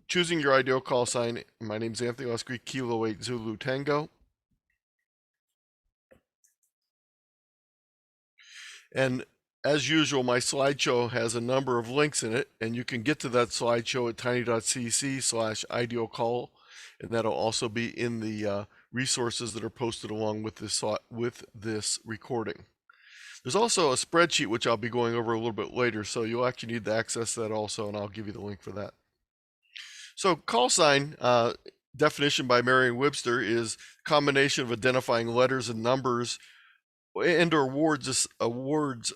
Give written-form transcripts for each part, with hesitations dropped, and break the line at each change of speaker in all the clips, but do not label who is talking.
choosing your ideal call sign. My name is Anthony Luscre, Kilo 8 Zulu Tango. And as usual, my slideshow has a number of links in it, and you can get to that slideshow at tiny.cc/idealcall, and that'll also be in the resources that are posted along with this recording. There's also a spreadsheet which I'll be going over a little bit later, so you'll actually need to access that also, and I'll give you the link for that. So call sign, definition by Merriam-Webster, is combination of identifying letters and numbers and or words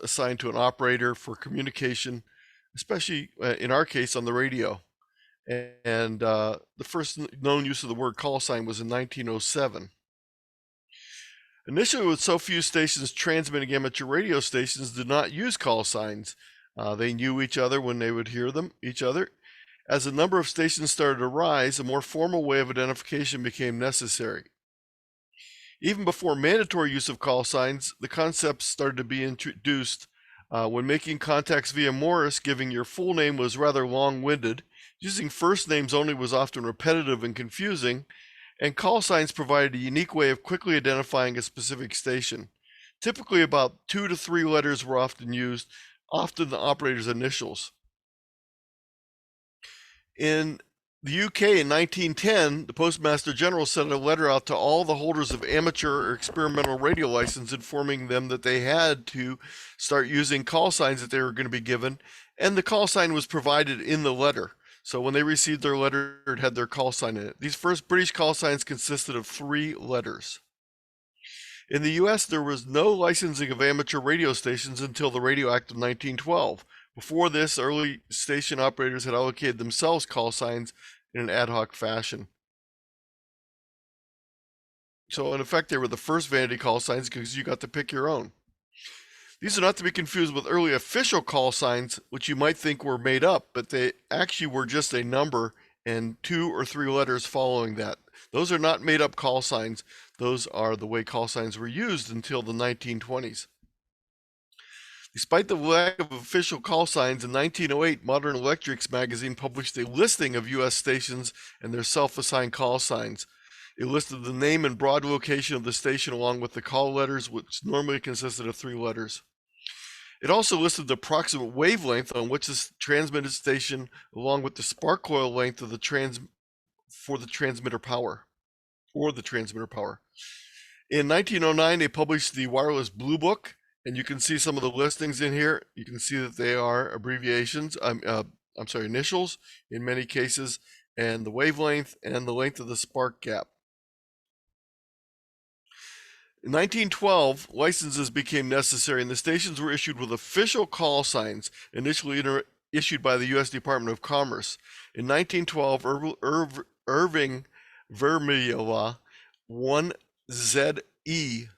assigned to an operator for communication, especially in our case on the radio. And the first known use of the word call sign was in 1907. Initially, with so few stations transmitting amateur radio stations did not use call signs. They knew each other when they would hear each other. As the number of stations started to rise, a more formal way of identification became necessary. Even before mandatory use of call signs, the concept started to be introduced. When making contacts via Morse, giving your full name was rather long-winded. Using first names only was often repetitive and confusing, and call signs provided a unique way of quickly identifying a specific station. Typically, about 2 to 3 letters were often used, often the operator's initials. In the UK in 1910, the Postmaster General sent a letter out to all the holders of amateur or experimental radio license informing them that they had to start using call signs that they were going to be given, and the call sign was provided in the letter. So when they received their letter, it had their call sign in it. These first British call signs consisted of 3 letters. In the US, there was no licensing of amateur radio stations until the Radio Act of 1912. Before this, early station operators had allocated themselves call signs in an ad hoc fashion. So in effect, they were the first vanity call signs because you got to pick your own. These are not to be confused with early official call signs, which you might think were made up, but they actually were just a number and 2 or 3 letters following that. Those are not made up call signs. Those are the way call signs were used until the 1920s. Despite the lack of official call signs, in 1908, Modern Electrics magazine published a listing of U.S. stations and their self-assigned call signs. It listed the name and broad location of the station along with the call letters, which normally consisted of 3 letters. It also listed the approximate wavelength on which the transmitted station, along with the spark coil length of the transmitter power. In 1909, they published the Wireless Blue Book, and you can see some of the listings in here. You can see that they are abbreviations, initials in many cases, and the wavelength and the length of the spark gap. In 1912, licenses became necessary, and the stations were issued with official call signs, initially issued by the U.S. Department of Commerce. In 1912, Irving Vermeulen 1ZE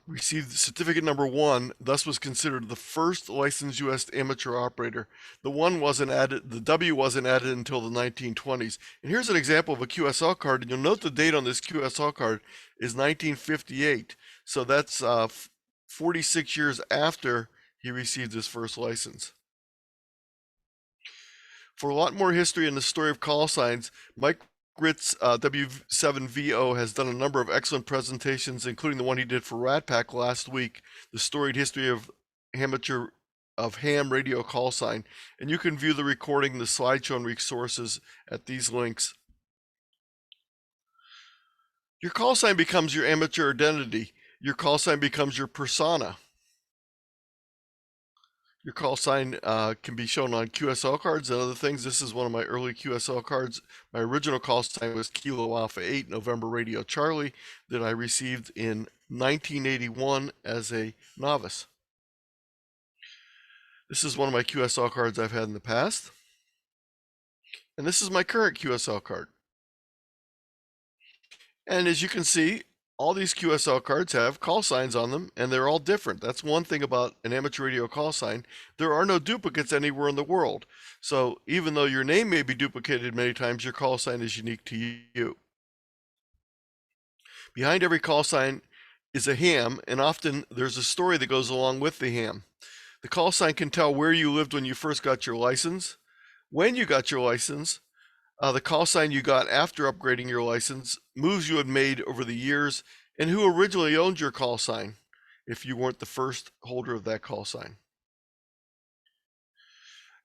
received certificate number 1, thus was considered the first licensed U.S. amateur operator. The W wasn't added until the 1920s. And here's an example of a QSL card, and you'll note the date on this QSL card is 1958. So that's 46 years after he received his first license. For a lot more history in the story of call signs, Mike Ritz W7VO has done a number of excellent presentations, including the one he did for RATPAC last week, the storied history of ham radio call sign. And you can view the recording, the slideshow, and resources at these links. Your call sign becomes your amateur identity. Your call sign becomes your persona. Your call sign can be shown on QSL cards and other things. This is one of my early QSL cards. My original call sign was Kilo Alpha 8 November Radio Charlie that I received in 1981 as a novice. This is one of my QSL cards I've had in the past. And this is my current QSL card. And as you can see, all these QSL cards have call signs on them, and they're all different. That's one thing about an amateur radio call sign. There are no duplicates anywhere in the world. So even though your name may be duplicated many times, your call sign is unique to you. Behind every call sign is a ham, and often there's a story that goes along with the ham. The call sign can tell where you lived when you first got your license, when you got your license, the call sign you got after upgrading your license, moves you had made over the years, and who originally owned your call sign if you weren't the first holder of that call sign.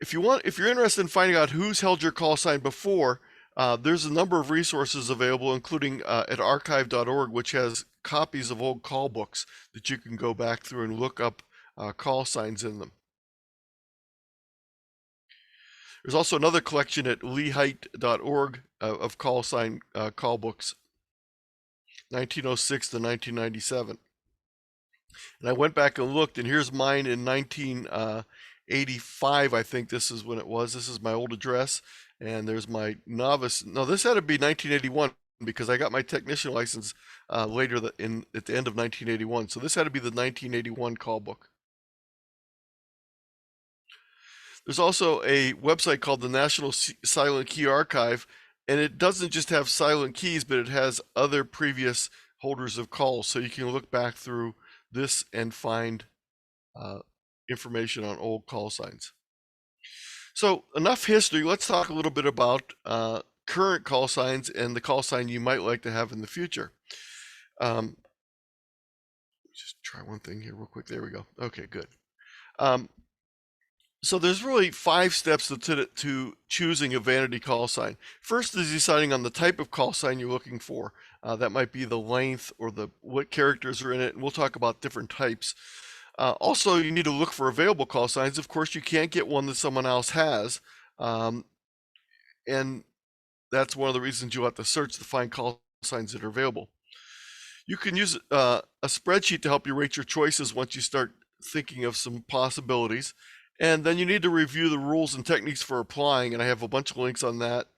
If you're interested in finding out who's held your call sign before, there's a number of resources available, including at archive.org, which has copies of old call books that you can go back through and look up call signs in them. There's also another collection at lehite.org of call sign call books, 1906 to 1997. And I went back and looked, and here's mine in 1985. I think this is when it was. This is my old address, and there's my novice. No, this had to be 1981 because I got my technician license later at the end of 1981. So this had to be the 1981 call book. There's also a website called the National Silent Key Archive, and it doesn't just have silent keys, but it has other previous holders of calls. So you can look back through this and find information on old call signs. So enough history. Let's talk a little bit about current call signs and the call sign you might like to have in the future. Just try one thing here real quick. There we go. Okay, good. So there's really 5 steps to choosing a vanity call sign. First is deciding on the type of call sign you're looking for. That might be the length or what characters are in it, and we'll talk about different types. Also, you need to look for available call signs. Of course, you can't get one that someone else has, and that's one of the reasons you'll have to search to find call signs that are available. You can use a spreadsheet to help you rate your choices once you start thinking of some possibilities. And then you need to review the rules and techniques for applying, and I have a bunch of links on that.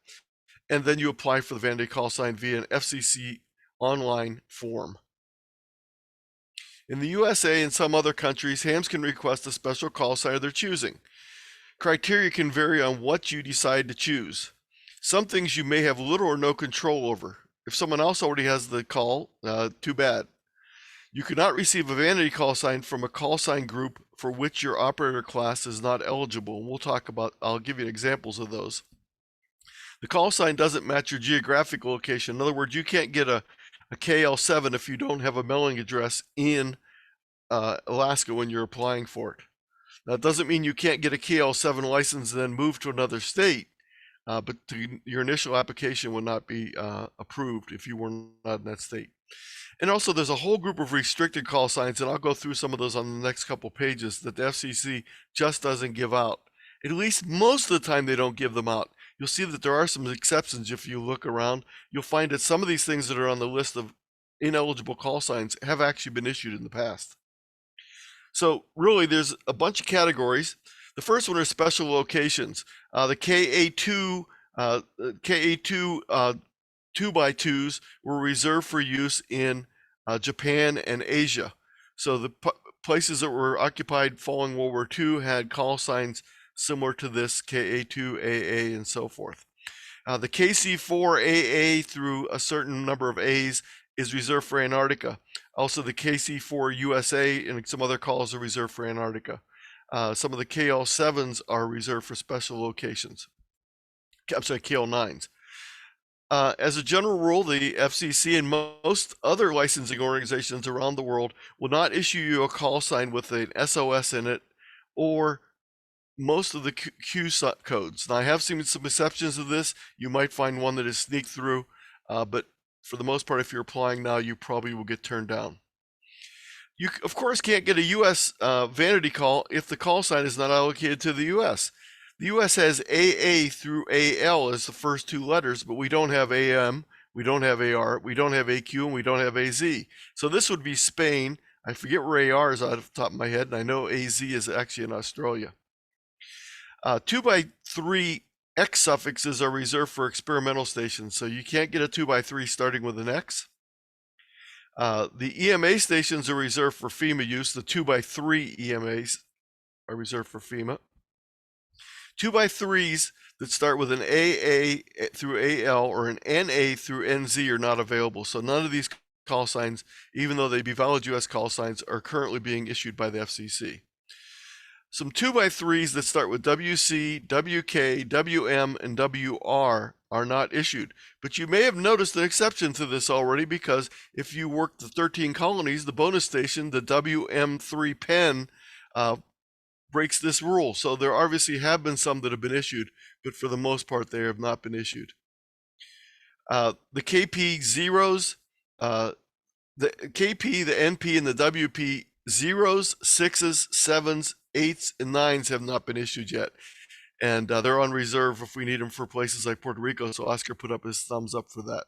And then you apply for the vanity call sign via an FCC online form. In the USA and some other countries, hams can request a special call sign of their choosing. Criteria can vary on what you decide to choose. Some things you may have little or no control over. If someone else already has the call, too bad. You cannot receive a vanity call sign from a call sign group for which your operator class is not eligible. And I'll give you examples of those. The call sign doesn't match your geographic location. In other words, you can't get a KL7 if you don't have a mailing address in Alaska when you're applying for it. That doesn't mean you can't get a KL7 license and then move to another state, but your initial application would not be approved if you were not in that state. And also, there's a whole group of restricted call signs, and I'll go through some of those on the next couple pages, that the FCC just doesn't give out. At least most of the time they don't give them out. You'll see that there are some exceptions if you look around. You'll find that some of these things that are on the list of ineligible call signs have actually been issued in the past. So really, there's a bunch of categories. The first one are special locations. The KA2 2x2s were reserved for use in Japan and Asia. So the places that were occupied following World War II had call signs similar to this KA2AA and so forth. The KC4AA through a certain number of A's is reserved for Antarctica. Also, the KC4 USA and some other calls are reserved for Antarctica. Some of the KL7s are reserved for special locations. I'm sorry, KL9s. As a general rule, the FCC and most other licensing organizations around the world will not issue you a call sign with an SOS in it or most of the Q codes. Now, I have seen some exceptions of this. You might find one that is sneaked through, but for the most part, if you're applying now, you probably will get turned down. You, of course, can't get a U.S. Vanity call if the call sign is not allocated to the U.S. The U.S. has AA through AL as the first 2 letters, but we don't have AM, we don't have AR, we don't have AQ, and we don't have AZ. So this would be Spain. I forget where AR is out of the top of my head, and I know AZ is actually in Australia. 2x3 X suffixes are reserved for experimental stations, so you can't get a 2x3 starting with an X. The EMA stations are reserved for FEMA use. The 2x3 EMAs are reserved for FEMA. 2x3s that start with an AA through AL or an NA through NZ are not available. So none of these call signs, even though they be valid US call signs, are currently being issued by the FCC. Some 2x3s that start with WC, WK, WM, and WR are not issued. But you may have noticed an exception to this already, because if you work the 13 colonies, the bonus station, the WM3 pen, breaks this rule. So there obviously have been some that have been issued, but for the most part, they have not been issued. The KP zeros, the KP, the NP, and the WP zeros, 6s, 7s, 8s, and 9s have not been issued yet. And they're on reserve if we need them for places like Puerto Rico. So Oscar put up his thumbs up for that.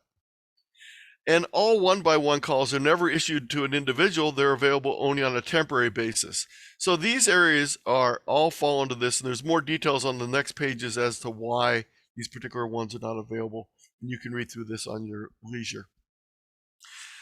And all one-by-one calls are never issued to an individual. They're available only on a temporary basis. So these areas are all fall into this, and there's more details on the next pages as to why these particular ones are not available. And you can read through this on your leisure.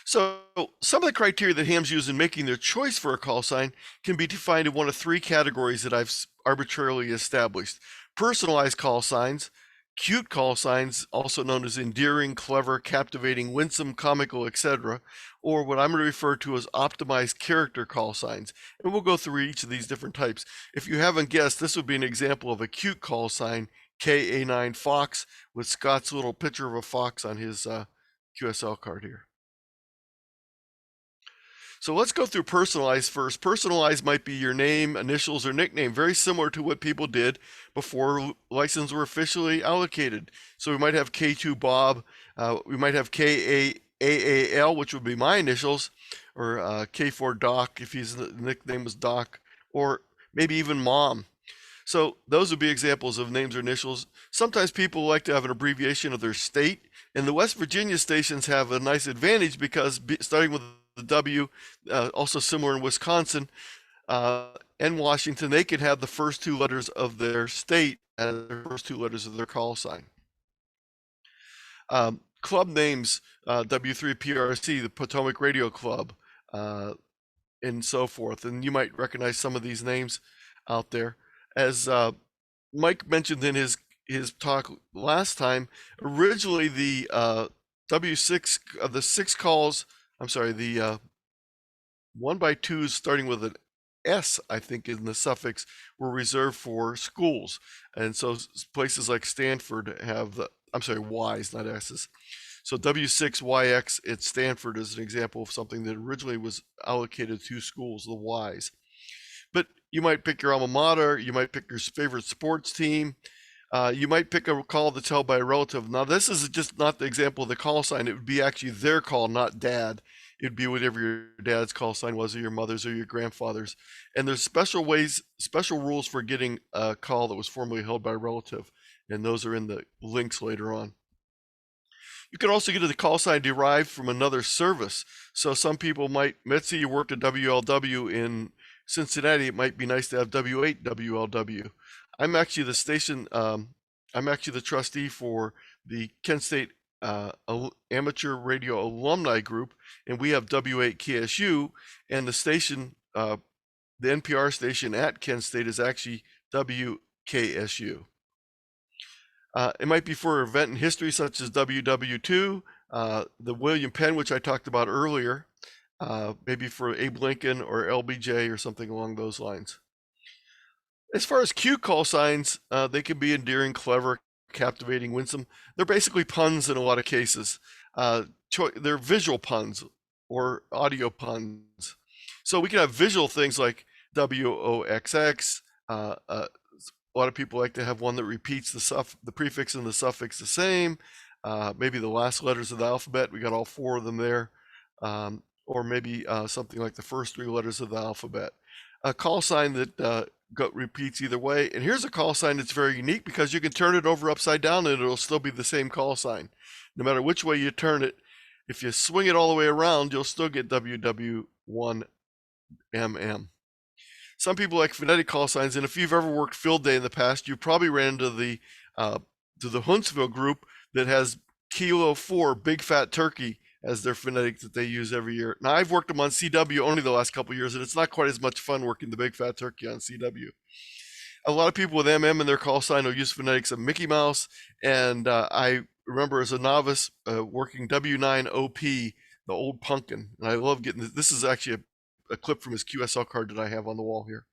So some of the criteria that hams use in making their choice for a call sign can be defined in one of three categories that I've arbitrarily established: personalized call signs, cute call signs, also known as endearing, clever, captivating, winsome, comical, etc., or what I'm going to refer to as optimized character call signs. And we'll go through each of these different types. If you haven't guessed, this would be an example of a cute call sign, KA9 Fox, with Scott's little picture of a fox on his QSL card here. So let's go through personalized first. Personalized might be your name, initials, or nickname, very similar to what people did before licenses were officially allocated. So we might have K2 Bob, we might have KAAL, which would be my initials, or K4 Doc if his nickname was Doc, or maybe even Mom. So those would be examples of names or initials. Sometimes people like to have an abbreviation of their state, and the West Virginia stations have a nice advantage because starting with the W, also similar in Wisconsin and Washington, they could have the first two letters of their state as the first two letters of their call sign. Club names, W3PRC, the Potomac Radio Club, and so forth. And you might recognize some of these names out there. As Mike mentioned in his talk last time, originally the W6 of the 6 calls, I'm sorry, the 1x2s starting with an S, I think, in the suffix, were reserved for schools. And so places like Stanford have the, I'm sorry, Y's, not S's. So W6YX at Stanford is an example of something that originally was allocated to schools, the Y's. But you might pick your alma mater, you might pick your favorite sports team, you might pick a call that's held by a relative. Now, this is just not the example of the call sign. It would be actually their call, not dad. It would be whatever your dad's call sign was, or your mother's, or your grandfather's. And there's special rules for getting a call that was formerly held by a relative. And those are in the links later on. You could also get a call sign derived from another service. So some people might, let's say you worked at WLW in Cincinnati, it might be nice to have W8 WLW. I'm actually the station, I'm actually the trustee for the Kent State Amateur Radio Alumni Group, and we have W8 KSU, and the station, the NPR station at Kent State is actually WKSU. It might be for an event in history such as WW2, the William Penn, which I talked about earlier, maybe for Abe Lincoln or LBJ or something along those lines. As far as cute call signs, they can be endearing, clever, captivating, winsome. They're basically puns in a lot of cases. They're visual puns or audio puns. So we can have visual things like WOXX. A lot of people like to have one that repeats the prefix and the suffix the same. Maybe the last letters of the alphabet. We got all 4 of them there. Or maybe something like the first 3 letters of the alphabet. A call sign that repeats either way. And here's a call sign that's very unique because you can turn it over upside down and it'll still be the same call sign. No matter which way you turn it, if you swing it all the way around, you'll still get WW1MM. Some people like phonetic call signs, and if you've ever worked field day in the past, you probably ran into the Huntsville group that has Kilo 4, Big Fat Turkey, as their phonetic that they use every year. Now, I've worked them on CW only the last couple of years, and it's not quite as much fun working the Big Fat Turkey on CW. A lot of people with MM in their call sign will use phonetics of Mickey Mouse, and I remember as a novice working W9OP, the old pumpkin, and I love getting this is actually a clip from his QSL card that I have on the wall here.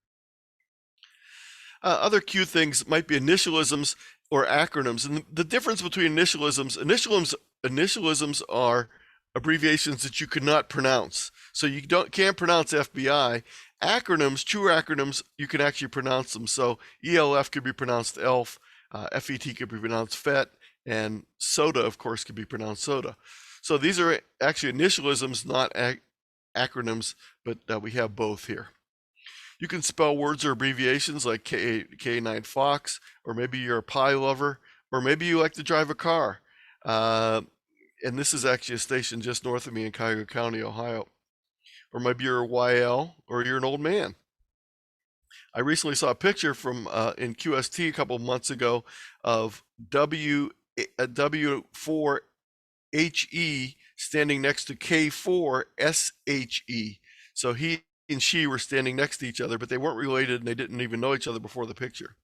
Other cute things might be initialisms or acronyms. And the difference between initialisms are abbreviations that you could not pronounce. So you can't pronounce FBI. Acronyms, true acronyms, you can actually pronounce them. So ELF could be pronounced ELF, FET could be pronounced FET, and soda, of course, could be pronounced soda. So these are actually initialisms, not acronyms, but we have both here. You can spell words or abbreviations like K9 Fox, or maybe you're a pie lover, or maybe you like to drive a car. And this is actually a station just north of me in Cuyahoga County, Ohio. Or maybe you're a YL, or you're an old man. I recently saw a picture from in QST a couple months ago of W4HE standing next to K4SHE. So he and she were standing next to each other, but they weren't related and they didn't even know each other before the picture.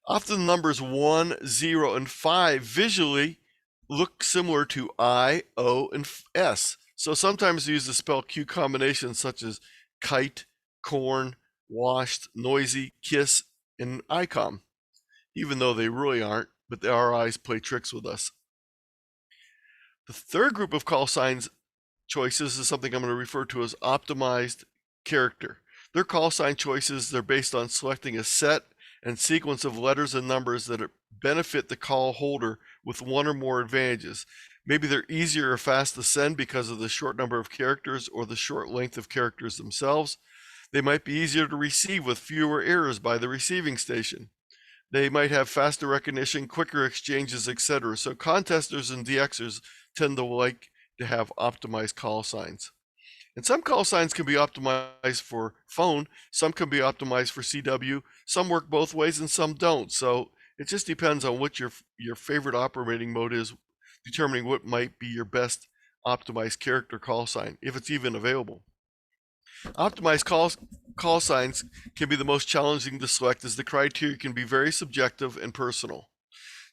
Often the numbers 1, 0, and 5 visually look similar to I, O, and S. So sometimes we use the spell Q combinations such as kite, corn, washed, noisy, kiss, and ICOM, even though they really aren't, but the RIs play tricks with us. The third group of call signs choices is something I'm going to refer to as optimized character. They're call sign choices. They're based on selecting a set and sequence of letters and numbers that benefit the call holder with one or more advantages. Maybe they're easier or fast to send because of the short number of characters or the short length of characters themselves. They might be easier to receive with fewer errors by the receiving station. They might have faster recognition, quicker exchanges, etc. So contesters and DXers tend to like to have optimized call signs. And some call signs can be optimized for phone, some can be optimized for CW, some work both ways and some don't. So it just depends on what your favorite operating mode is, determining what might be your best optimized character call sign, if it's even available. Optimized call signs can be the most challenging to select as the criteria can be very subjective and personal.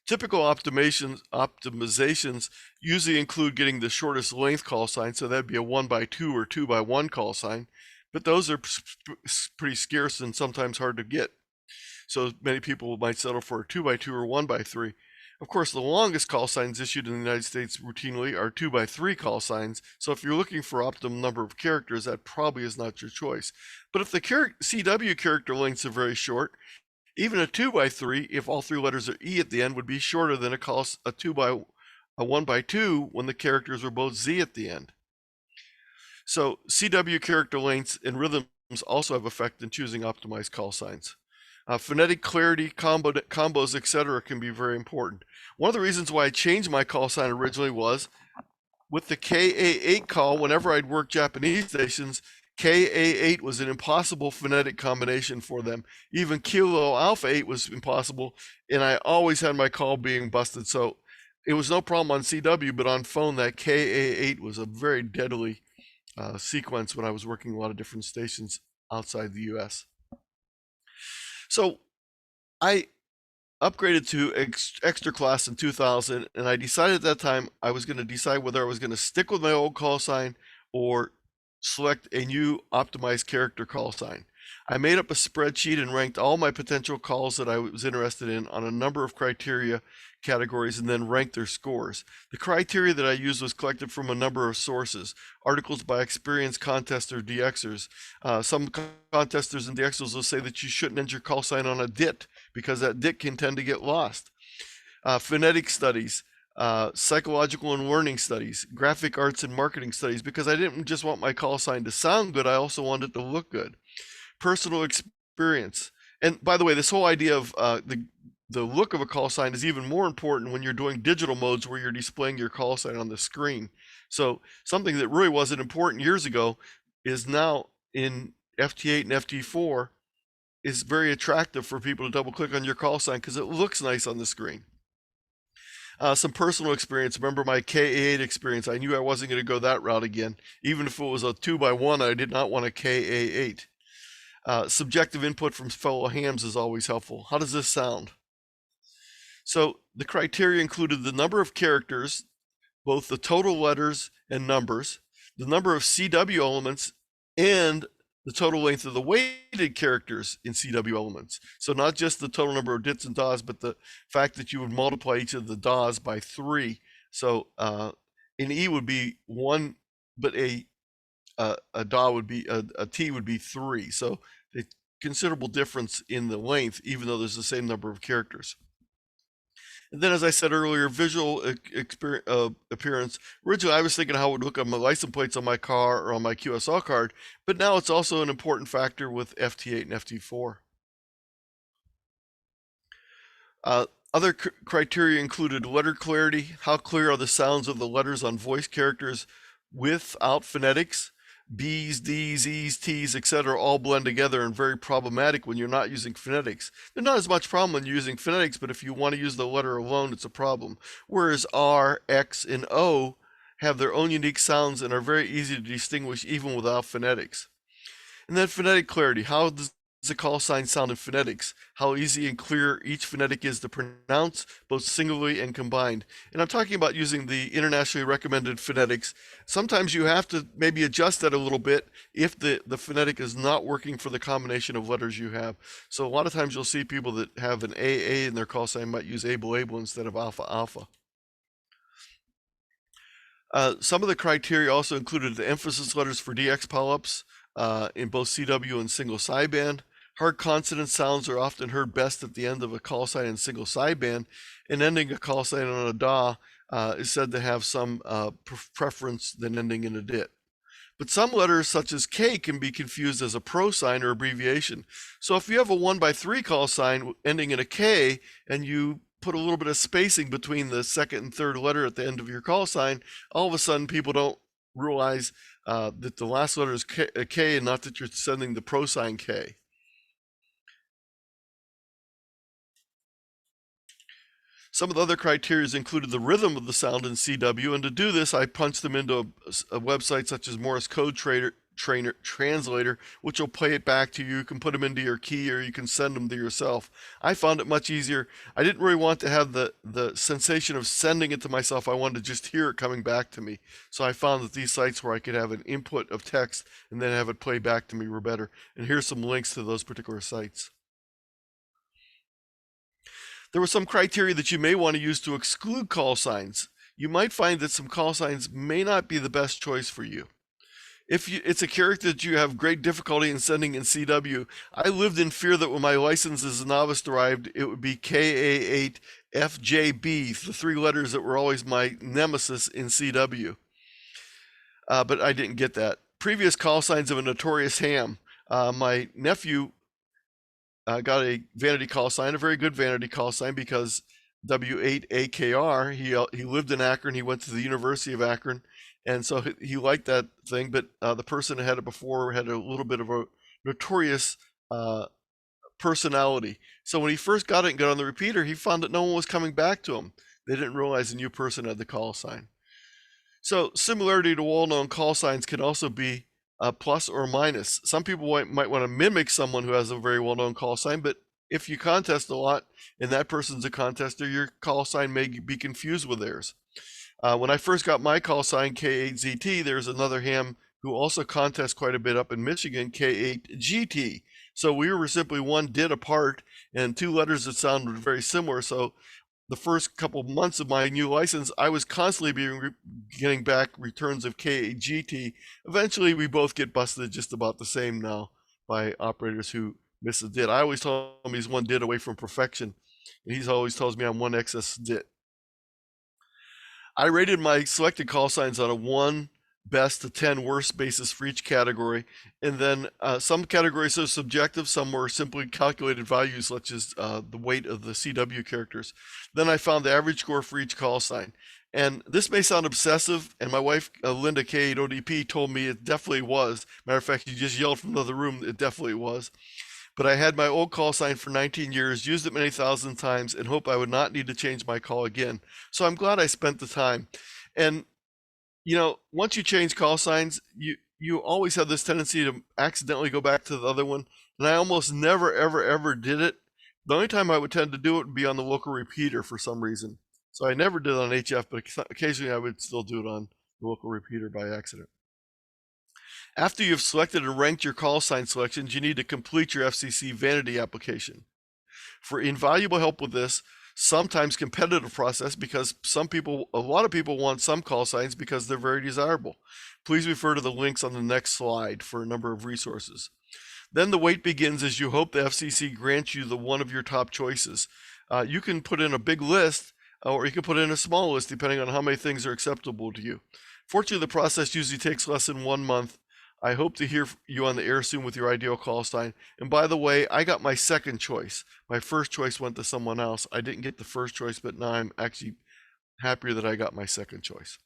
Typical optimizations usually include getting the shortest length call sign, so that'd be a 1x2 or 2x1 call sign, but those are pretty scarce and sometimes hard to get. So many people might settle for a 2x2 or 1x3. Of course, the longest call signs issued in the United States routinely are 2x3 call signs, so if you're looking for optimum number of characters, that probably is not your choice. But if the CW character lengths are very short, even a 2x3, if all three letters are E at the end, would be shorter than a 1x2 when the characters were both Z at the end. So CW character lengths and rhythms also have effect in choosing optimized call signs. Phonetic clarity, combos, etc. can be very important. One of the reasons why I changed my call sign originally was with the KA8 call, whenever I'd work Japanese stations, KA8 was an impossible phonetic combination for them. Even Kilo Alpha 8 was impossible, and I always had my call being busted. So it was no problem on CW, but on phone, that KA8 was a very deadly sequence when I was working a lot of different stations outside the US. So I upgraded to extra class in 2000, and I decided at that time I was going to decide whether I was going to stick with my old call sign or select a new optimized character call sign. I made up a spreadsheet and ranked all my potential calls that I was interested in on a number of criteria categories and then ranked their scores. The criteria that I used was collected from a number of sources, articles by experienced contesters, DXers. Some contesters and DXers will say that you shouldn't enter your call sign on a DIT because that DIT can tend to get lost. Phonetic studies, psychological and learning studies, graphic arts and marketing studies, because I didn't just want my call sign to sound good, I also wanted it to look good. Personal experience. And by the way, this whole idea of the look of a call sign is even more important when you're doing digital modes where you're displaying your call sign on the screen. So something that really wasn't important years ago is now in FT8 and FT4 is very attractive for people to double click on your call sign because it looks nice on the screen. Some personal experience. Remember my KA8 experience. I knew I wasn't going to go that route again. Even if it was a 2x1, I did not want a KA8. Subjective input from fellow hams is always helpful. How does this sound? So the criteria included the number of characters, both the total letters and numbers, the number of CW elements, and the total length of the weighted characters in CW elements. So not just the total number of dits and das, but the fact that you would multiply each of the das by 3. So an E would be 1, but a da would be a T would be 3. So a considerable difference in the length, even though there's the same number of characters. And then, as I said earlier, visual appearance. Originally, I was thinking how it would look on my license plates on my car or on my QSL card, but now it's also an important factor with FT8 and FT4. Other criteria included letter clarity. How clear are the sounds of the letters on voice characters without phonetics? B's, D's, E's, T's, etc. all blend together and very problematic when you're not using phonetics. They're not as much problem when you're using phonetics, but if you want to use the letter alone, it's a problem. Whereas R, X, and O have their own unique sounds and are very easy to distinguish even without phonetics. And then phonetic clarity. How does a call sign sound in phonetics? How easy and clear each phonetic is to pronounce, both singularly and combined. And I'm talking about using the internationally recommended phonetics. Sometimes you have to maybe adjust that a little bit if the phonetic is not working for the combination of letters you have. So a lot of times you'll see people that have an AA in their call sign might use able instead of alpha alpha. Some of the criteria also included the emphasis letters for DX polyps in both CW and single sideband. Hard consonant sounds are often heard best at the end of a call sign in single sideband, and ending a call sign on a DA is said to have some preference than ending in a DIT. But some letters, such as K, can be confused as a pro sign or abbreviation. So if you have a 1x3 call sign ending in a K, and you put a little bit of spacing between the second and third letter at the end of your call sign, all of a sudden people don't realize that the last letter is K and not that you're sending the pro sign K. Some of the other criteria included the rhythm of the sound in CW, and to do this, I punched them into a website such as Morse Code Translator, which will play it back to you. You can put them into your key, or you can send them to yourself. I found it much easier. I didn't really want to have the sensation of sending it to myself. I wanted to just hear it coming back to me. So I found that these sites where I could have an input of text and then have it play back to me were better. And here's some links to those particular sites. There were some criteria that you may want to use to exclude call signs. You might find that some call signs may not be the best choice for you. If it's a character that you have great difficulty in sending in CW, I lived in fear that when my license as a novice arrived, it would be KA8FJB, the 3 letters that were always my nemesis in CW. But I didn't get that. Previous call signs of a notorious ham. My nephew got a vanity call sign, a very good vanity call sign, because W8AKR, he lived in Akron, he went to the University of Akron, and so he liked that thing, but the person that had it before had a little bit of a notorious personality. So when he first got it and got on the repeater, he found that no one was coming back to him. They didn't realize a new person had the call sign. So similarity to well-known call signs can also be plus or minus. Some people might want to mimic someone who has a very well-known call sign, but if you contest a lot and that person's a contester, your call sign may be confused with theirs. When I first got my call sign, K8ZT, there's another ham who also contests quite a bit up in Michigan, K8GT. So we were simply 1 DIT apart and 2 letters that sounded very similar. So the first couple of months of my new license, I was constantly getting back returns of K8GT. Eventually, we both get busted just about the same now by operators who miss a DIT. I always tell him he's 1 DIT away from perfection, and he always tells me I'm 1 excess DIT. I rated my selected call signs on a 1 best to 10 worst basis for each category, and then some categories are subjective, some were simply calculated values, such as the weight of the CW characters. Then I found the average score for each call sign, and this may sound obsessive, and my wife Linda K8ODP told me it definitely was. Matter of fact, she just yelled from another room, it definitely was. But I had my old call sign for 19 years, used it many thousand times, and hope I would not need to change my call again. So I'm glad I spent the time. And you know, once you change call signs, you always have this tendency to accidentally go back to the other one. And I almost never, ever did it. The only time I would tend to do it would be on the local repeater for some reason. So I never did it on HF, but occasionally I would still do it on the local repeater by accident. After you've selected and ranked your call sign selections, you need to complete your FCC vanity application. For invaluable help with this, sometimes competitive process, because a lot of people want some call signs because they're very desirable. Please refer to the links on the next slide for a number of resources. Then the wait begins as you hope the FCC grants you the one of your top choices. You can put in a big list, or you can put in a small list depending on how many things are acceptable to you. Fortunately, the process usually takes less than 1 month. I hope to hear you on the air soon with your ideal call sign. And by the way, I got my second choice. My first choice went to someone else. I didn't get the first choice, but now I'm actually happier that I got my second choice.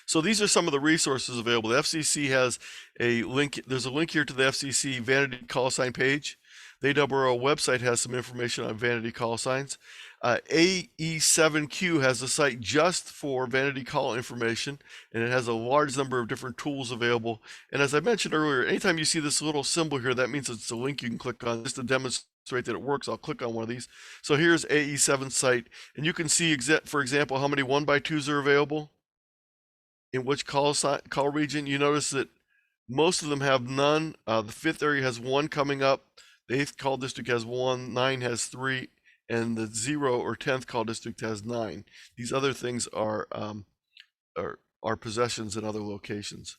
So these are some of the resources available. The FCC has a link. There's a link here to the FCC vanity call sign page. The ARRL website has some information on vanity call signs. AE7Q has a site just for vanity call information, and it has a large number of different tools available. And as I mentioned earlier, anytime you see this little symbol here, that means it's a link you can click on. Just to demonstrate that it works, I'll click on one of these. So here's AE7's site, and you can see, for example, how many 1x2s are available in which call region. You notice that most of them have none. The 5th area has 1 coming up. The 8th call district has 1. 9 has 3. And the 0 or 10th call district has 9. These other things are possessions in other locations.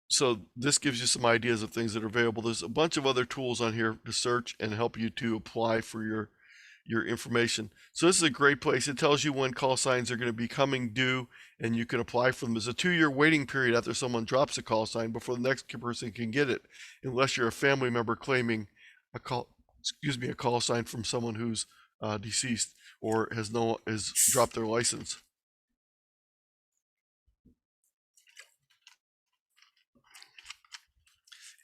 So this gives you some ideas of things that are available. There's a bunch of other tools on here to search and help you to apply for your information. So this is a great place. It tells you when call signs are going to be coming due, and you can apply for them. There's a 2-year waiting period after someone drops a call sign before the next person can get it, unless you're a family member claiming a call sign from someone who's deceased or has dropped their license.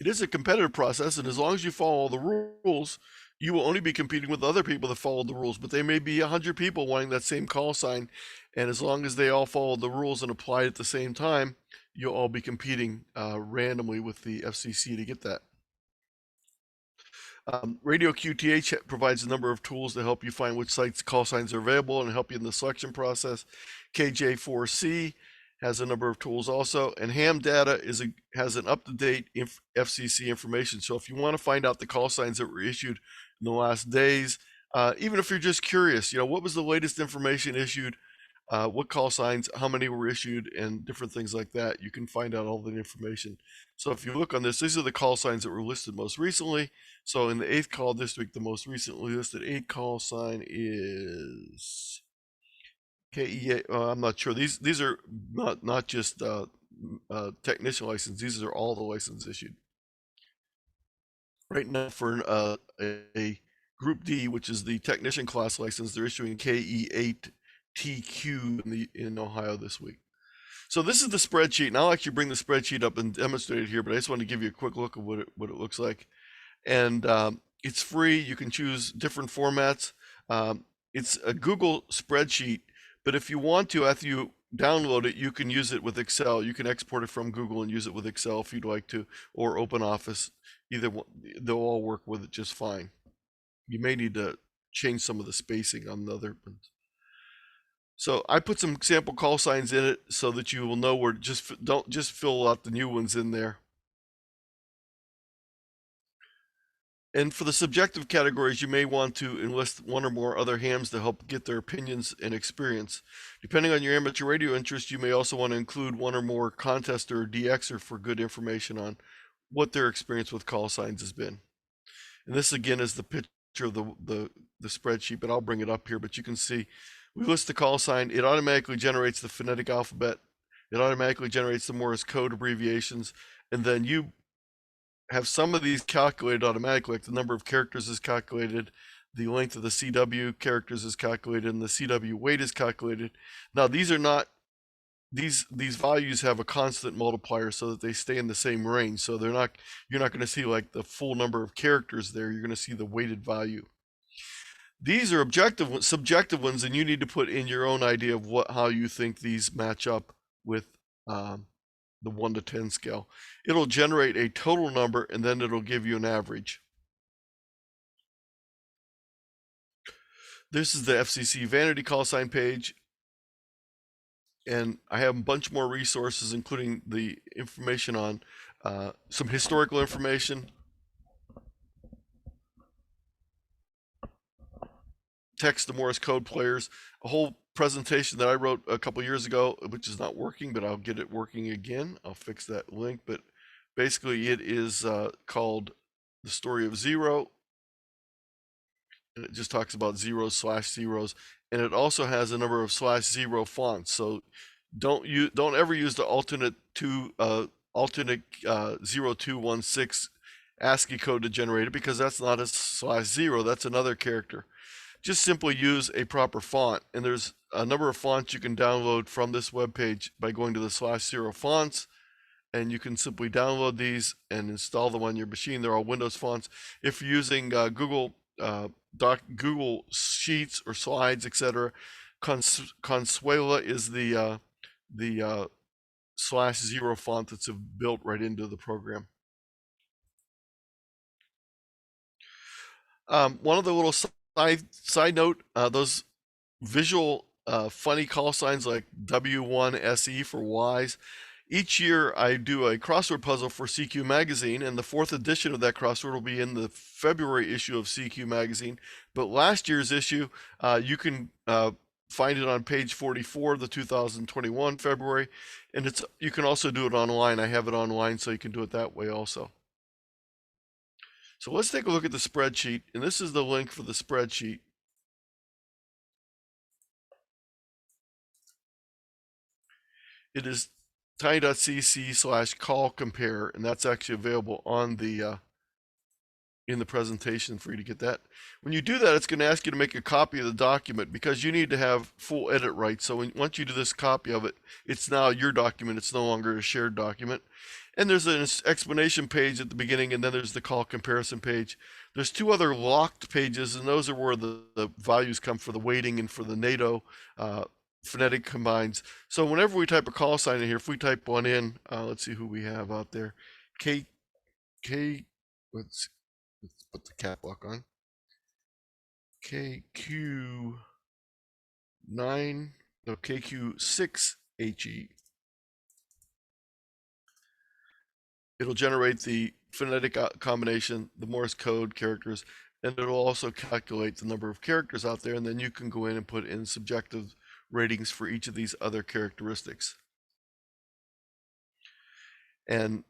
It is a competitive process, and as long as you follow all the rules, you will only be competing with other people that follow the rules. But there may be 100 people wanting that same call sign, and as long as they all follow the rules and apply it at the same time, you'll all be competing randomly with the FCC to get that. Radio QTH provides a number of tools to help you find which sites call signs are available and help you in the selection process. KJ4C has a number of tools also, and Ham Data has an up-to-date FCC information. So if you want to find out the call signs that were issued in the last days, even if you're just curious, what was the latest information issued, what call signs, how many were issued, and different things like that, you can find out all the information. So if you look on this, these are the call signs that were listed most recently. So in the 8th call district, the most recently listed 8 call sign is KEA. I'm not sure. These are not just technician license. These are all the licenses issued. Right now for a Group D, which is the technician class license, they're issuing KE8TQ in Ohio this week. So this is the spreadsheet, and I'll actually bring the spreadsheet up and demonstrate it here, but I just want to give you a quick look at what it looks like. And it's free. You can choose different formats. It's a Google spreadsheet, but if you want to, after you download it, you can use it with Excel. You can export it from Google and use it with Excel if you'd like to, or OpenOffice. Either one, they'll all work with it just fine. You may need to change some of the spacing on the other ones. So I put some sample call signs in it so that you will know where. Don't just fill out the new ones in there. And for the subjective categories, you may want to enlist one or more other hams to help get their opinions and experience. Depending on your amateur radio interest, you may also want to include one or more contester or DXer for good information on what their experience with call signs has been. And this again is the picture of the spreadsheet, but I'll bring it up here. But you can see we list the call sign. It automatically generates the phonetic alphabet. It automatically generates the Morse code abbreviations. And then you have some of these calculated automatically, like the number of characters is calculated, the length of the CW characters is calculated, and the CW weight is calculated. Now these are not, these values have a constant multiplier so that they stay in the same range. So you're not going to see like the full number of characters there. You're going to see the weighted value. These are subjective ones, and you need to put in your own idea of how you think these match up with the 1 to 10 scale. It'll generate a total number, and then it'll give you an average. This is the FCC vanity call sign page. And I have a bunch more resources, including the information on some historical information, text to Morse code players, a whole presentation that I wrote a couple years ago, which is not working, but I'll get it working again. I'll fix that link. But basically, it is called The Story of Zero. And it just talks about zeros, slash zeros. And it also has a number of slash zero fonts. So don't ever use the alternate 0216 ASCII code to generate it, because that's not a slash zero, that's another character. Just simply use a proper font, and there's a number of fonts you can download from this webpage by going to the slash zero fonts, and you can simply download these and install them on your machine. They're all Windows fonts. If you're using Google Sheets or Slides, etc., Consuela is the slash zero font that's built right into the program. One of the little side note, those visual funny call signs like W1SE for Y's. Each year I do a crossword puzzle for CQ Magazine, and the 4th edition of that crossword will be in the February issue of CQ Magazine. But last year's issue, you can find it on page 44 of the 2021 February, and you can also do it online. I have it online, so you can do it that way also. So let's take a look at the spreadsheet, and this is the link for the spreadsheet. It is tiny.cc/call-compare, and that's actually available on the in the presentation for you to get that. When you do that, it's going to ask you to make a copy of the document, because you need to have full edit rights. So once you do this copy of it, it's now your document. It's no longer a shared document. And there's an explanation page at the beginning, and then there's the call comparison page. There's 2 other locked pages, and those are where the values come for the weighting and for the NATO phonetic combines. So whenever we type a call sign in here, if we type one in, let's see who we have out there. Let's put the cap lock on. KQ6HE. It'll generate the phonetic combination, the Morse code characters, and it'll also calculate the number of characters out there, and then you can go in and put in subjective ratings for each of these other characteristics. And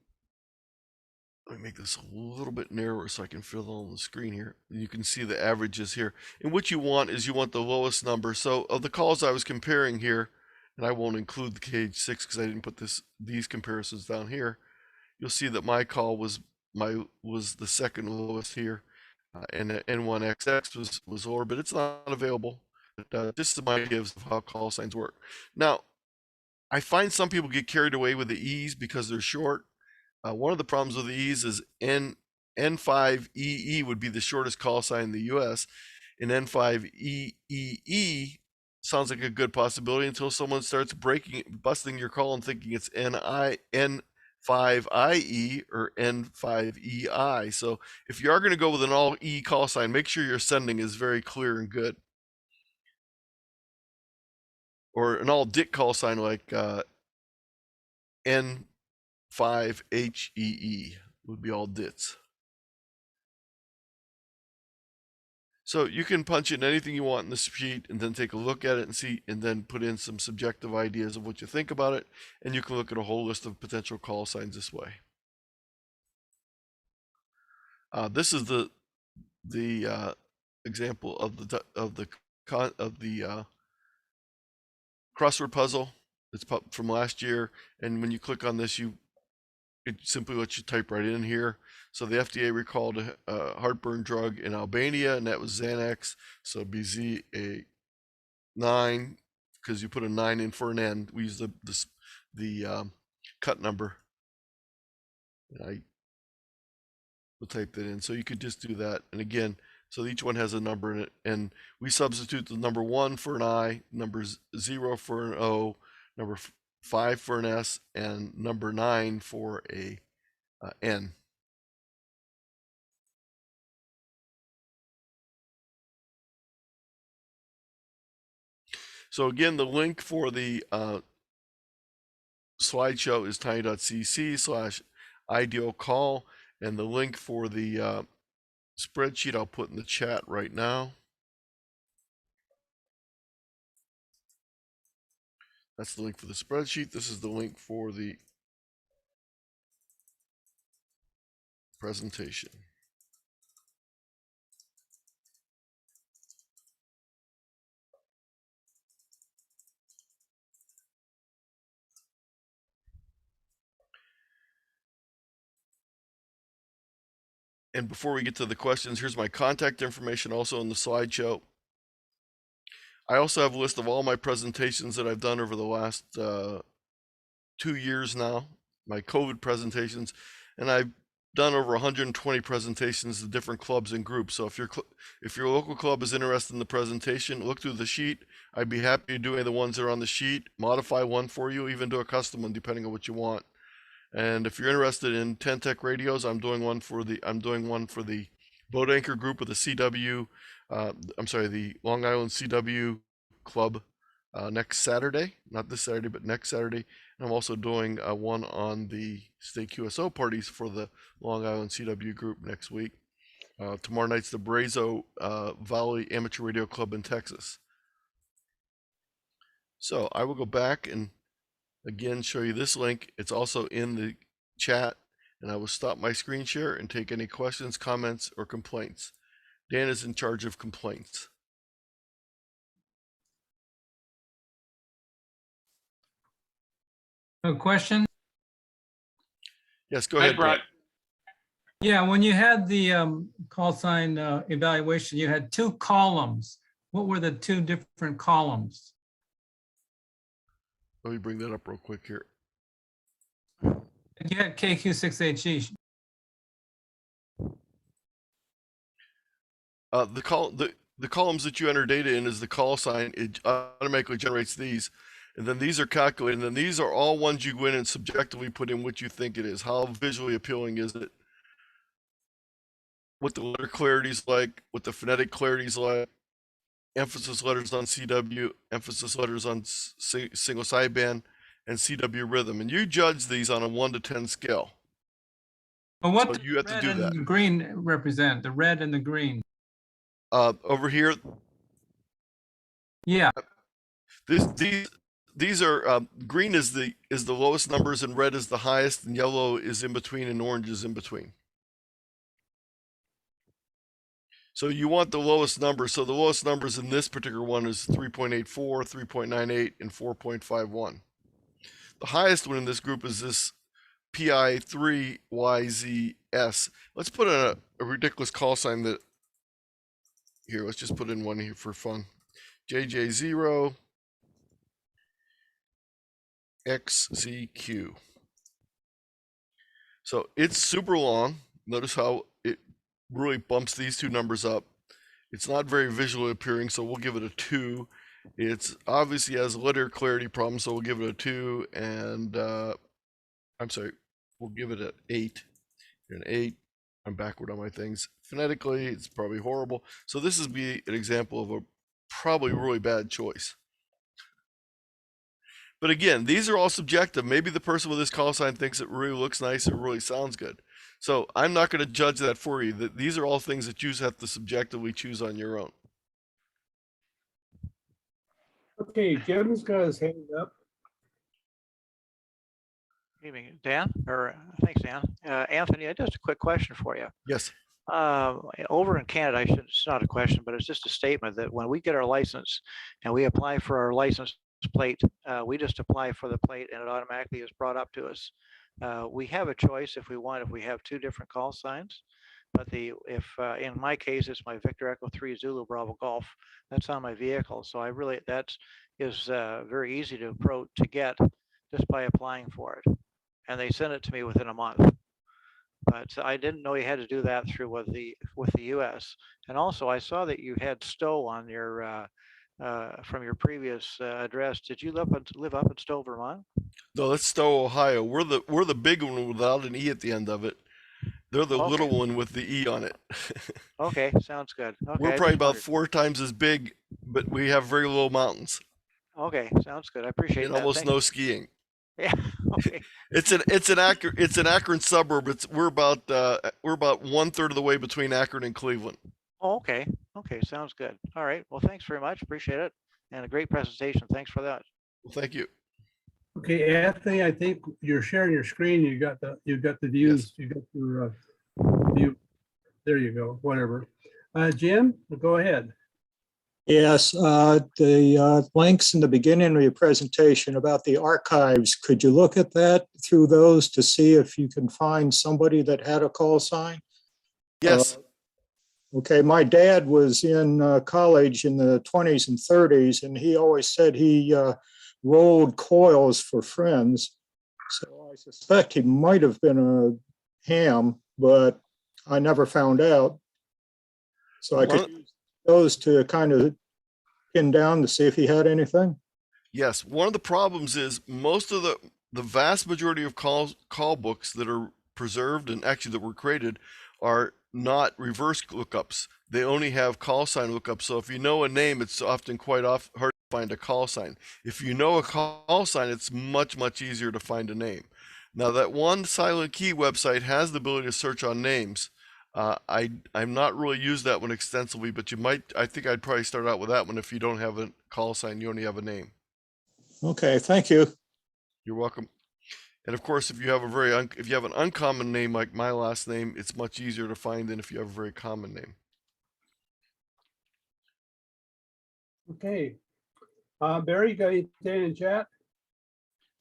let me make this a little bit narrower so I can fill on the screen here. You can see the averages here. And what you want is you want the lowest number. So of the calls I was comparing here, and I won't include the KH6 because I didn't put these comparisons down here, you'll see that my call was the second lowest here, and the N1XX was lower, but it's not available. But, just some ideas of how call signs work. Now, I find some people get carried away with the E's because they're short. One of the problems with the E's is N5EE would be the shortest call sign in the US, and N5EEE sounds like a good possibility until someone starts busting your call and thinking it's N5IE or N5EI. So if you are going to go with an all E call sign, make sure your sending is very clear and good. Or an all DIC call sign like N5HEE would be all DITs. So you can punch in anything you want in the sheet and then take a look at it and see, and then put in some subjective ideas of what you think about it, and you can look at a whole list of potential call signs this way. This is the example of the crossword puzzle. It's from last year, and when you click on this, it simply lets you type right in here. So the FDA recalled a heartburn drug in Albania, and that was Xanax. So it'd be ZA9, because you put a 9 in for an N. We use the cut number. And I will type that in. So you could just do that. And again, so each one has a number in it, and we substitute the number 1 for an I, number 0 for an O, number 5 for an S, and number 9 for a N. So again, the link for the slideshow is tiny.cc/ideal-call, and the link for the spreadsheet I'll put in the chat right now. That's the link for the spreadsheet. This is the link for the presentation. And before we get to the questions, here's my contact information also in the slideshow. I also have a list of all my presentations that I've done over the last 2 years now, my COVID presentations, and I've done over 120 presentations to different clubs and groups. So if your local club is interested in the presentation, look through the sheet. I'd be happy to do any of the ones that are on the sheet, modify one for you, even do a custom one depending on what you want. And if you're interested in 10 Tech radios, I'm doing one for the Boat Anchor group with the CW. The Long Island CW club next Saturday, not this Saturday, but next Saturday. And I'm also doing one on the state QSO parties for the Long Island CW group next week. Tomorrow night's the Brazo Valley Amateur Radio Club in Texas. So I will go back and again show you this link. It's also in the chat, and I will stop my screen share and take any questions, comments, or complaints. Dan is in charge of complaints.
A question?
Yes, go ahead, Brett.
Yeah, when you had the Callsign evaluation, you had 2 columns. What were the 2 different columns?
Let me bring that up real quick here.
You had KQ6HE.
The columns that you enter data in is the call sign. It automatically generates these, and then these are calculated, and then these are all ones you go in and subjectively put in what you think it is. How visually appealing is it? What the letter clarity is like, what the phonetic clarity is like, emphasis letters on CW, emphasis letters on single sideband, and CW rhythm. And you judge these on a 1 to 10 scale.
But what
so you have to do that.
The green represent the red and the green.
Over here.
Yeah.
These are green is the lowest numbers, and red is the highest, and yellow is in between, and orange is in between. So you want the lowest number. So the lowest numbers in this particular one is 3.84, 3.98, and 4.51. The highest one in this group is this PI3YZS. Let's put in a ridiculous call sign that, here, let's just put in one here for fun. JJ0 XZQ. So it's super long. Notice how it really bumps these 2 numbers up. It's not very visually appearing, so we'll give it a 2. It's obviously has letter clarity problems, so we'll give it a 2. And we'll give it an 8. An 8. I'm backward on my things. Phonetically, it's probably horrible. So this would be an example of a probably really bad choice. But again, these are all subjective. Maybe the person with this call sign thinks it really looks nice, it really sounds good. So I'm not going to judge that for you. These are all things that you have to subjectively choose on your own.
Okay, Jim's got his hand up.
Good evening, Dan, or thanks, Dan. Anthony, just a quick question for you.
Yes.
Over in Canada, it's not a question, but it's just a statement that when we get our license and we apply for our license plate, we just apply for the plate and it automatically is brought up to us. We have a choice if we have 2 different call signs, but in my case, it's my Victor Echo 3 Zulu Bravo Golf. That's on my vehicle. So that is very easy to get just by applying for it. And they sent it to me within a month. But I didn't know you had to do that through with the US. And also I saw that you had Stowe on your from your previous address. Did you live up in Stowe, Vermont?
No, that's Stowe, Ohio. We're the big one without an E at the end of it. They're the little one with the E on it.
Okay, sounds good. Okay,
we're probably about 4 times as big, but we have very low mountains.
Okay, sounds good. I appreciate that.
Almost no skiing.
Yeah, okay.
It's an Akron suburb. We're about 1/3 of the way between Akron and Cleveland.
Oh, okay. Okay, sounds good. All right. Well, thanks very much. Appreciate it. And a great presentation. Thanks for that.
Well, thank you.
Okay, Anthony, I think you're sharing your screen. You got the views. You got your view. There you go. Whatever. Jim, go ahead.
Yes, the links in the beginning of your presentation about the archives, could you look at that through those to see if you can find somebody that had a call sign?
Yes.
Okay, my dad was in college in the 20s and 30s, and he always said he rolled coils for friends. So I suspect he might have been a ham, but I never found out. So I could use those to kind of pin down to see if he had anything.
Yes. One of the problems is most of the vast majority of call books that are preserved and actually that were created are not reverse lookups. They only have call sign lookups. So if you know a name, it's often hard to find a call sign. If you know a call sign, it's much easier to find a name. Now that one Silent Key website has the ability to search on names. I'm not really used that one extensively, but you might. I think I'd probably start out with that one. If you don't have a call sign, you only have a name.
Okay, thank you.
You're welcome. And of course, if you have if you have an uncommon name like my last name, it's much easier to find than if you have a very common name.
Okay. Barry, you got anything in chat?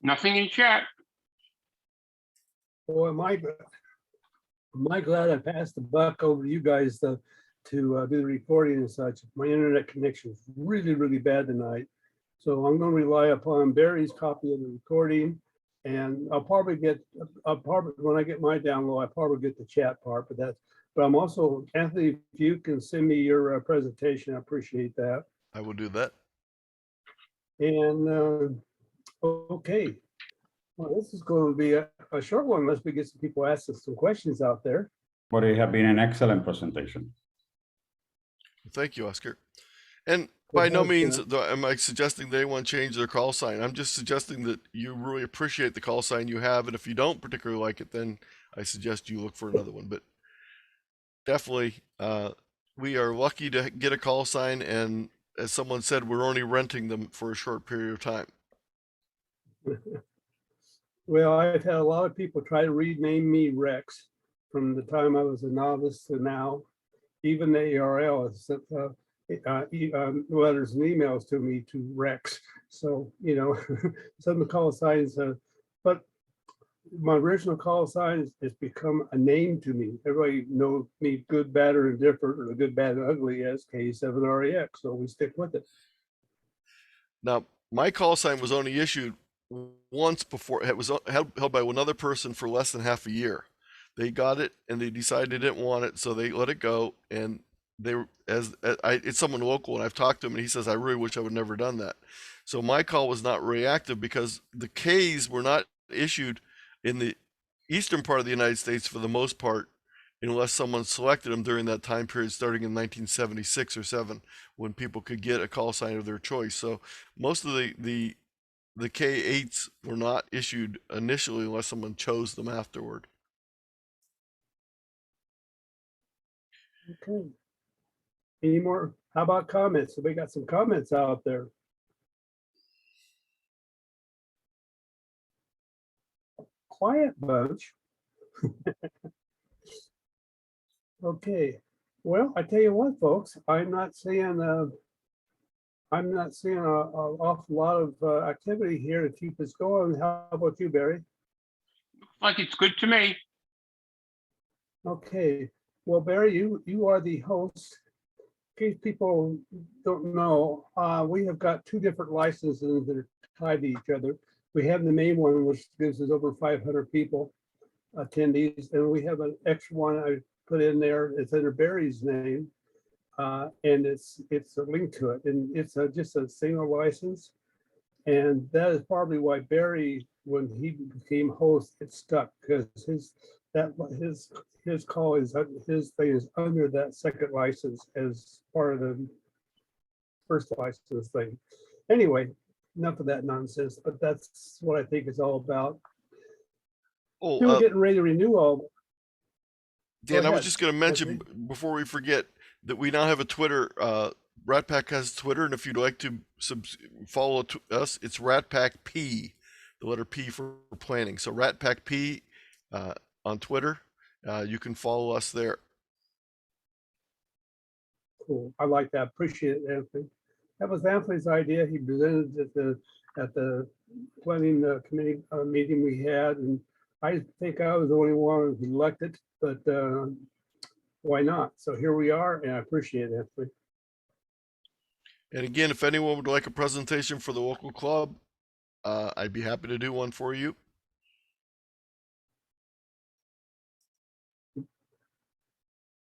Nothing in chat.
Boy, am I glad I passed the buck over to you guys to do the recording and such. My internet connection is really bad tonight. So I'm going to rely upon Barry's copy of the recording, and I'll probably when I get my download, I'll probably get the chat part, but I'm also, Anthony, if you can send me your presentation, I appreciate that.
I will do that.
And okay. Well, this is going to be a short one unless we get some people asking some questions out there.
But it has been an excellent presentation.
Thank you, Oscar. And by no means am I suggesting they want to change their call sign. I'm just suggesting that you really appreciate the call sign you have, and if you don't particularly like it, then I suggest you look for another one. But definitely, we are lucky to get a call sign, and as someone said, we're only renting them for a short period of time.
Well, I've had a lot of people try to rename me Rex from the time I was a novice to now. Even the ARL has sent letters and emails to me to Rex. So, you know, some of the call signs, but my original call sign has become a name to me. Everybody knows me good, bad, or indifferent, or the good, bad, and ugly as K7REX. So we stick with it.
Now, my call sign was only issued once before. It was held by another person for less than half a year. They got it and they decided they didn't want it, so they let it go. And it's someone local, and I've talked to him, and he says, I really wish I would never done that. So my call was not reactive because the Ks were not issued in the eastern part of the United States for the most part, unless someone selected them during that time period, starting in 1976 or 7, when people could get a call sign of their choice. So most of the K8s were not issued initially unless someone chose them afterward.
Okay. Any more? How about comments? So we got some comments out there. Quiet bunch. Okay. Well, I tell you what, folks, I'm not seeing an awful lot of activity here to keep us going. How about you, Barry?
Looks like it's good to me.
Okay. Well, Barry, you are the host. In case people don't know, we have got two different licenses that are tied to each other. We have the main one, which gives us over 500 people attendees, and we have an extra one I put in there. It's under Barry's name, and it's a link to it, and it's just a single license. And that is probably why Barry, when he became host, it stuck, because his call is, his thing is under that second license as part of the first license thing. Anyway, enough of that nonsense, but that's what I think it's all about.
Oh,
We were getting ready to renew all.
Dan, I was
ahead,
just going to mention
Anthony.
before we forget that we now have a Twitter. RATPAC has Twitter, and if you'd like to follow us, it's RATPAC P, the letter P for planning. So RATPAC P on Twitter. You can follow us there.
Cool. I like that. Appreciate it, Anthony. That was Anthony's idea. He presented it at the planning committee meeting we had, and I think I was the only one who elected, but why not? So here we are, and I appreciate it, Anthony.
And again, if anyone would like a presentation for the local club, I'd be happy to do one for you.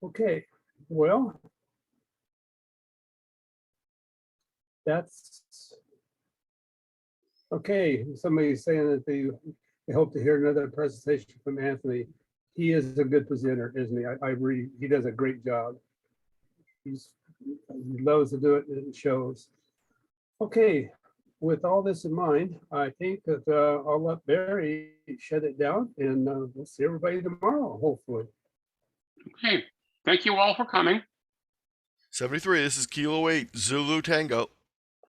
Okay, well, that's okay. Somebody's saying that they hope to hear another presentation from Anthony. He is a good presenter, isn't he? I really, he does a great job. He loves to do it, and it shows. Okay, with all this in mind, I think that I'll let Barry shut it down, and we'll see everybody tomorrow, hopefully.
Okay, thank you all for coming.
73, this is Kilo 8, Zulu Tango.